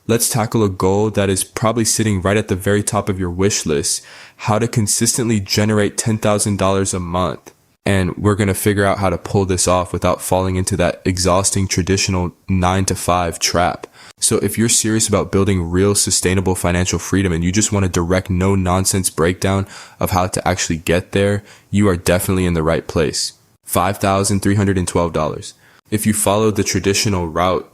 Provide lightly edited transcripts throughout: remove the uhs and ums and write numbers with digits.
Let's tackle a goal that is probably sitting right at the very top of your wish list: how to consistently generate $10,000 a month. And we're going to figure out how to pull this off without falling into that exhausting traditional 9 to 5 trap. So if you're serious about building real sustainable financial freedom and you just want a direct, no nonsense breakdown of how to actually get there, you are definitely in the right place. $5,312. If you follow the traditional route,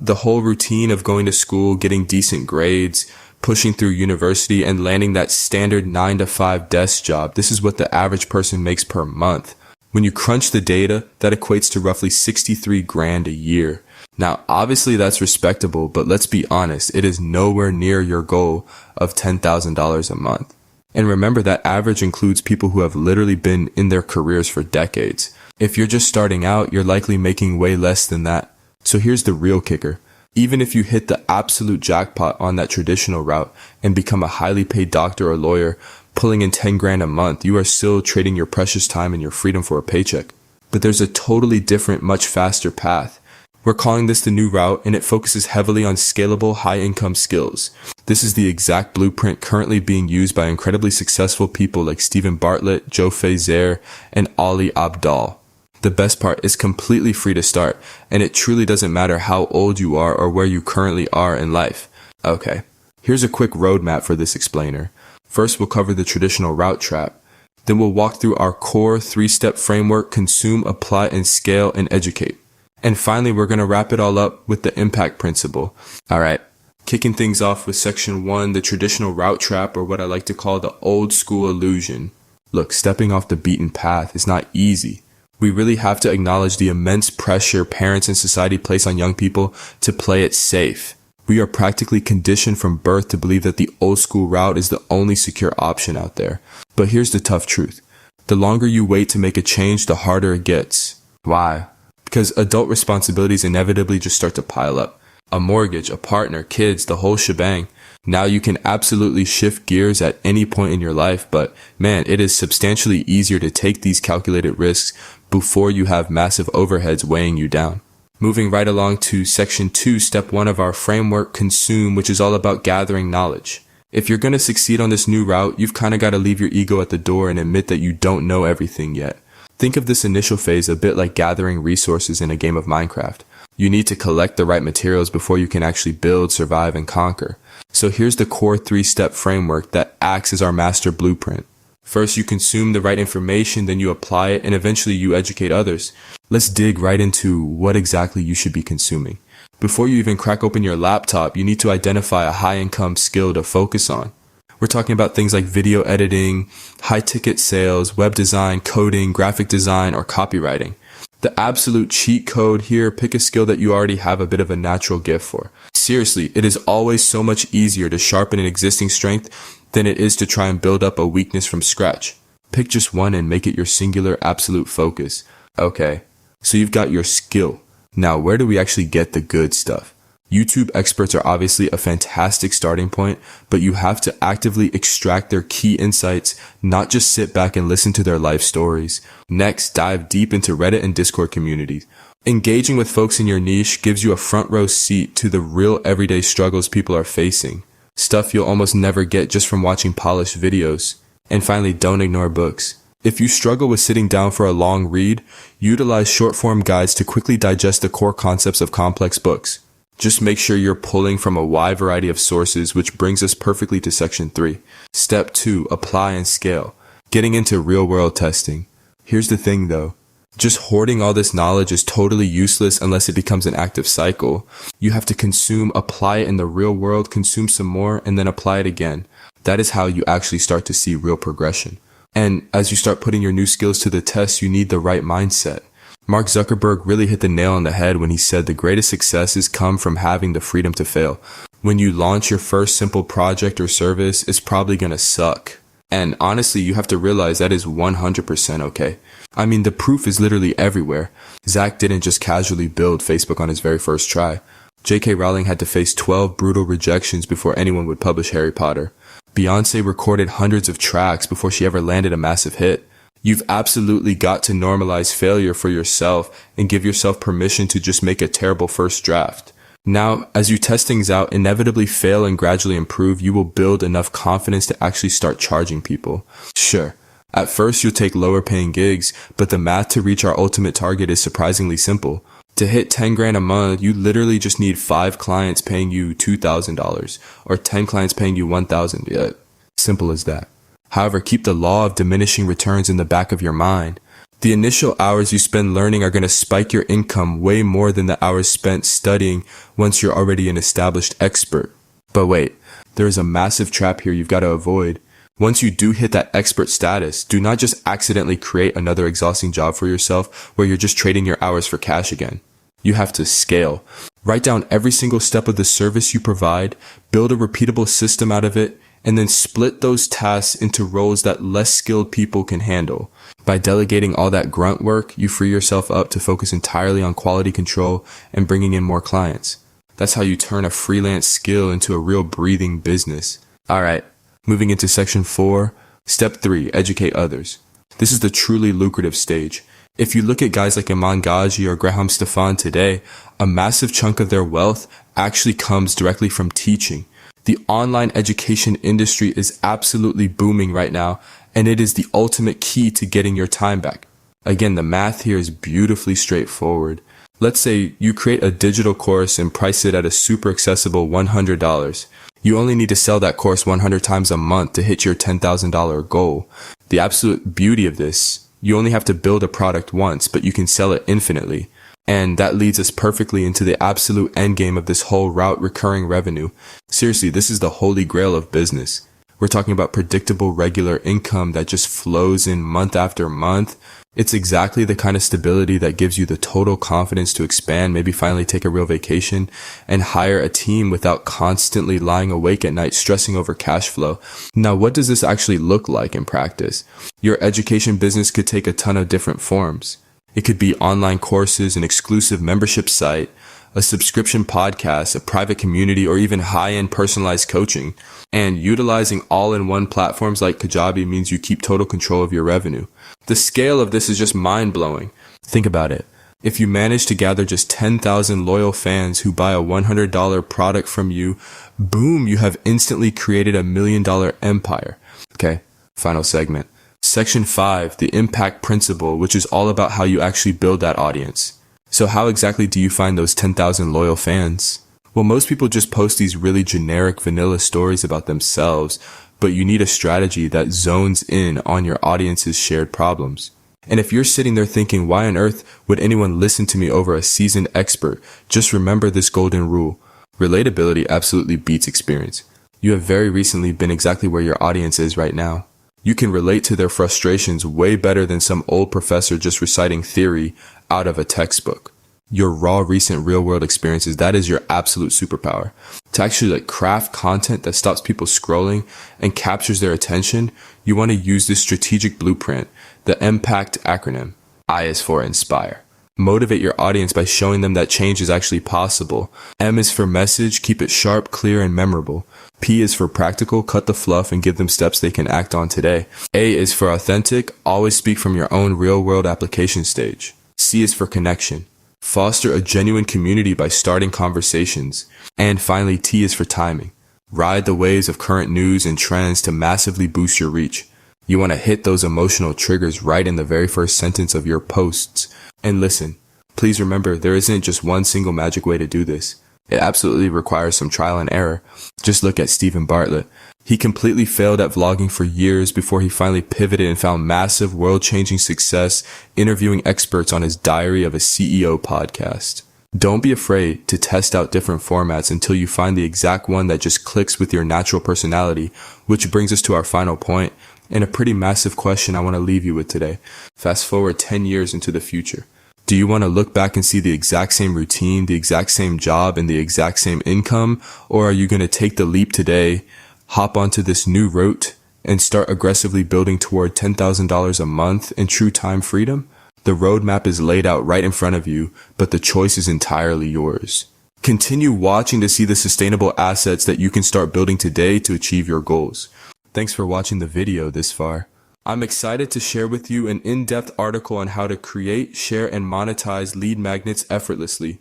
the whole routine of going to school, getting decent grades, pushing through university, and landing that standard 9 to 5 desk job, this is what the average person makes per month. When you crunch the data, that equates to roughly 63 grand a year. Now, obviously that's respectable, but let's be honest, it is nowhere near your goal of $10,000 a month. And remember, that average includes people who have literally been in their careers for decades. If you're just starting out, you're likely making way less than that. So here's the real kicker. Even if you hit the absolute jackpot on that traditional route and become a highly paid doctor or lawyer, pulling in 10 grand a month, you are still trading your precious time and your freedom for a paycheck. But there's a totally different, much faster path. We're calling this the new route, and it focuses heavily on scalable, high-income skills. This is the exact blueprint currently being used by incredibly successful people like Stephen Bartlett, Joe Fazer, and Ali Abdaal. The best part is completely free to start, and it truly doesn't matter how old you are or where you currently are in life. Okay, here's a quick roadmap for this explainer. First, we'll cover the traditional route trap. Then we'll walk through our core 3-step framework: consume, apply, and scale, and educate. And finally, we're going to wrap it all up with the impact principle. All right, kicking things off with section 1, the traditional route trap, or what I like to call the old school illusion. Look, stepping off the beaten path is not easy. We really have to acknowledge the immense pressure parents and society place on young people to play it safe. We are practically conditioned from birth to believe that the old school route is the only secure option out there. But here's the tough truth. The longer you wait to make a change, the harder it gets. Why? Because adult responsibilities inevitably just start to pile up. A mortgage, a partner, kids, the whole shebang. Now you can absolutely shift gears at any point in your life, but man, it is substantially easier to take these calculated risks before you have massive overheads weighing you down. Moving right along to section 2, step 1 of our framework, consume, which is all about gathering knowledge. If you're going to succeed on this new route, you've kind of got to leave your ego at the door and admit that you don't know everything yet. Think of this initial phase a bit like gathering resources in a game of Minecraft. You need to collect the right materials before you can actually build, survive, and conquer. So here's the core 3-step framework that acts as our master blueprint. First, you consume the right information, then you apply it, and eventually you educate others. Let's dig right into what exactly you should be consuming. Before you even crack open your laptop, you need to identify a high-income skill to focus on. We're talking about things like video editing, high-ticket sales, web design, coding, graphic design, or copywriting. The absolute cheat code here: pick a skill that you already have a bit of a natural gift for. Seriously, it is always so much easier to sharpen an existing strength than it is to try and build up a weakness from scratch. Pick just one and make it your singular absolute focus. Okay, so you've got your skill. Now, where do we actually get the good stuff? YouTube experts are obviously a fantastic starting point, but you have to actively extract their key insights, not just sit back and listen to their life stories. Next, dive deep into Reddit and Discord communities. Engaging with folks in your niche gives you a front row seat to the real everyday struggles people are facing. Stuff you'll almost never get just from watching polished videos. And finally, don't ignore books. If you struggle with sitting down for a long read, utilize short-form guides to quickly digest the core concepts of complex books. Just make sure you're pulling from a wide variety of sources, which brings us perfectly to section 3. Step 2, apply and scale. Getting into real-world testing. Here's the thing though. Just hoarding all this knowledge is totally useless unless it becomes an active cycle. You have to consume, apply it in the real world, consume some more, and then apply it again. That is how you actually start to see real progression. And as you start putting your new skills to the test, you need the right mindset. Mark Zuckerberg really hit the nail on the head when he said the greatest successes come from having the freedom to fail. When you launch your first simple project or service, it's probably going to suck. And honestly, you have to realize that is 100% okay. I mean, the proof is literally everywhere. Zach didn't just casually build Facebook on his very first try. J.K. Rowling had to face 12 brutal rejections before anyone would publish Harry Potter. Beyoncé recorded hundreds of tracks before she ever landed a massive hit. You've absolutely got to normalize failure for yourself and give yourself permission to just make a terrible first draft. Now, as you test things out, inevitably fail and gradually improve, you will build enough confidence to actually start charging people. Sure, at first you'll take lower paying gigs, but the math to reach our ultimate target is surprisingly simple. To hit 10 grand a month, you literally just need 5 clients paying you $2,000 or 10 clients paying you $1,000. Yeah, simple as that. However, keep the law of diminishing returns in the back of your mind. The initial hours you spend learning are going to spike your income way more than the hours spent studying once you're already an established expert. But wait, there is a massive trap here you've got to avoid. Once you do hit that expert status, do not just accidentally create another exhausting job for yourself where you're just trading your hours for cash again. You have to scale. Write down every single step of the service you provide, build a repeatable system out of it, and then split those tasks into roles that less skilled people can handle. By delegating all that grunt work, you free yourself up to focus entirely on quality control and bringing in more clients. That's how you turn a freelance skill into a real breathing business. All right, moving into section 4, step 3, educate others. This is the truly lucrative stage. If you look at guys like Iman Ghazi or Graham Stefan today, a massive chunk of their wealth actually comes directly from teaching. The online education industry is absolutely booming right now, and it is the ultimate key to getting your time back. Again, the math here is beautifully straightforward. Let's say you create a digital course and price it at a super accessible $100. You only need to sell that course 100 times a month to hit your $10,000 goal. The absolute beauty of this, you only have to build a product once, but you can sell it infinitely. And that leads us perfectly into the absolute end game of this whole route, recurring revenue. Seriously, this is the holy grail of business. We're talking about predictable, regular income that just flows in month after month. It's exactly the kind of stability that gives you the total confidence to expand, maybe finally take a real vacation, and hire a team without constantly lying awake at night stressing over cash flow. Now, what does this actually look like in practice? Your education business could take a ton of different forms. It could be online courses, an exclusive membership site, a subscription podcast, a private community, or even high-end personalized coaching. And utilizing all-in-one platforms like Kajabi means you keep total control of your revenue. The scale of this is just mind-blowing. Think about it. If you manage to gather just 10,000 loyal fans who buy a $100 product from you, boom, you have instantly created $1 million empire. Okay, final segment. Section 5, the impact principle, which is all about how you actually build that audience. So how exactly do you find those 10,000 loyal fans? Well, most people just post these really generic vanilla stories about themselves, but you need a strategy that zones in on your audience's shared problems. And if you're sitting there thinking, why on earth would anyone listen to me over a seasoned expert? Just remember this golden rule. Relatability absolutely beats experience. You have very recently been exactly where your audience is right now. You can relate to their frustrations way better than some old professor just reciting theory out of a textbook. Your raw, recent real-world experiences, that is your absolute superpower. To actually craft content that stops people scrolling and captures their attention, you want to use this strategic blueprint, the IMPACT acronym. I is for inspire. Motivate your audience by showing them that change is actually possible. M is for message, keep it sharp, clear, and memorable. P is for practical, cut the fluff and give them steps they can act on today. A is for authentic, always speak from your own real-world application stage. C is for connection. Foster a genuine community by starting conversations. And finally, T is for timing. Ride the waves of current news and trends to massively boost your reach. You want to hit those emotional triggers right in the very first sentence of your posts. And listen, please remember there isn't just one single magic way to do this. It absolutely requires some trial and error. Just look at Stephen Bartlett. He completely failed at vlogging for years before he finally pivoted and found massive world-changing success interviewing experts on his Diary of a CEO podcast. Don't be afraid to test out different formats until you find the exact one that just clicks with your natural personality, which brings us to our final point and a pretty massive question I want to leave you with today. Fast forward 10 years into the future. Do you want to look back and see the exact same routine, the exact same job, and the exact same income? Or are you going to take the leap today, hop onto this new route, and start aggressively building toward $10,000 a month in true time freedom? The roadmap is laid out right in front of you, but the choice is entirely yours. Continue watching to see the sustainable assets that you can start building today to achieve your goals. Thanks for watching the video this far. I'm excited to share with you an in-depth article on how to create, share, and monetize lead magnets effortlessly.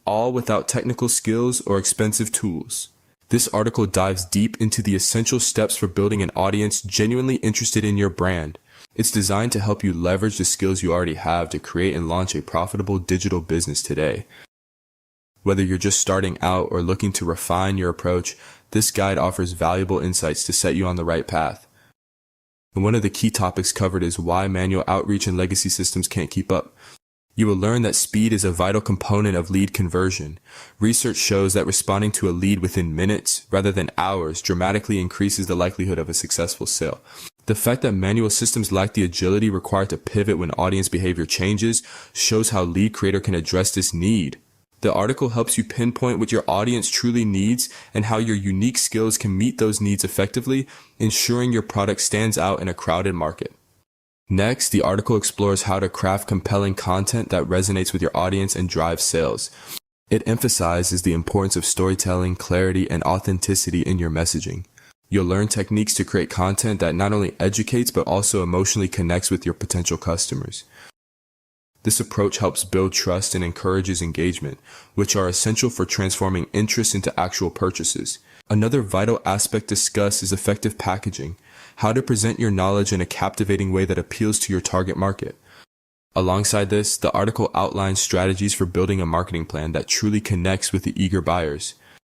all without technical skills or expensive tools. This article dives deep into the essential steps for building an audience genuinely interested in your brand. It's designed to help you leverage the skills you already have to create and launch a profitable digital business today. Whether you're just starting out or looking to refine your approach, this guide offers valuable insights to set you on the right path. And one of the key topics covered is why manual outreach and legacy systems can't keep up. You will learn that speed is a vital component of lead conversion. Research shows that responding to a lead within minutes rather than hours dramatically increases the likelihood of a successful sale. The fact that manual systems lack the agility required to pivot when audience behavior changes shows how Lead Creator can address this need. The article helps you pinpoint what your audience truly needs and how your unique skills can meet those needs effectively, ensuring your product stands out in a crowded market. Next, the article explores how to craft compelling content that resonates with your audience and drives sales. It emphasizes the importance of storytelling, clarity, and authenticity in your messaging. You'll learn techniques to create content that not only educates but also emotionally connects with your potential customers. This approach helps build trust and encourages engagement, which are essential for transforming interest into actual purchases. Another vital aspect discussed is effective packaging, how to present your knowledge in a captivating way that appeals to your target market. Alongside this, the article outlines strategies for building a marketing plan that truly connects with the eager buyers.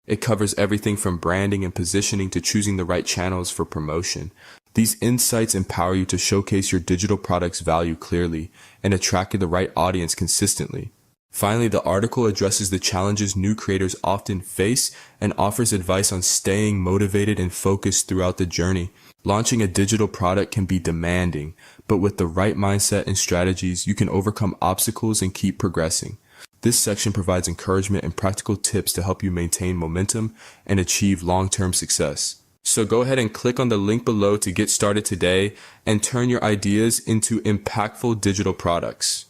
It covers everything from branding and positioning to choosing the right channels for promotion. These insights empower you to showcase your digital product's value clearly and attract the right audience consistently. Finally, the article addresses the challenges new creators often face and offers advice on staying motivated and focused throughout the journey. Launching a digital product can be demanding, but with the right mindset and strategies, you can overcome obstacles and keep progressing. This section provides encouragement and practical tips to help you maintain momentum and achieve long-term success. So go ahead and click on the link below to get started today and turn your ideas into impactful digital products.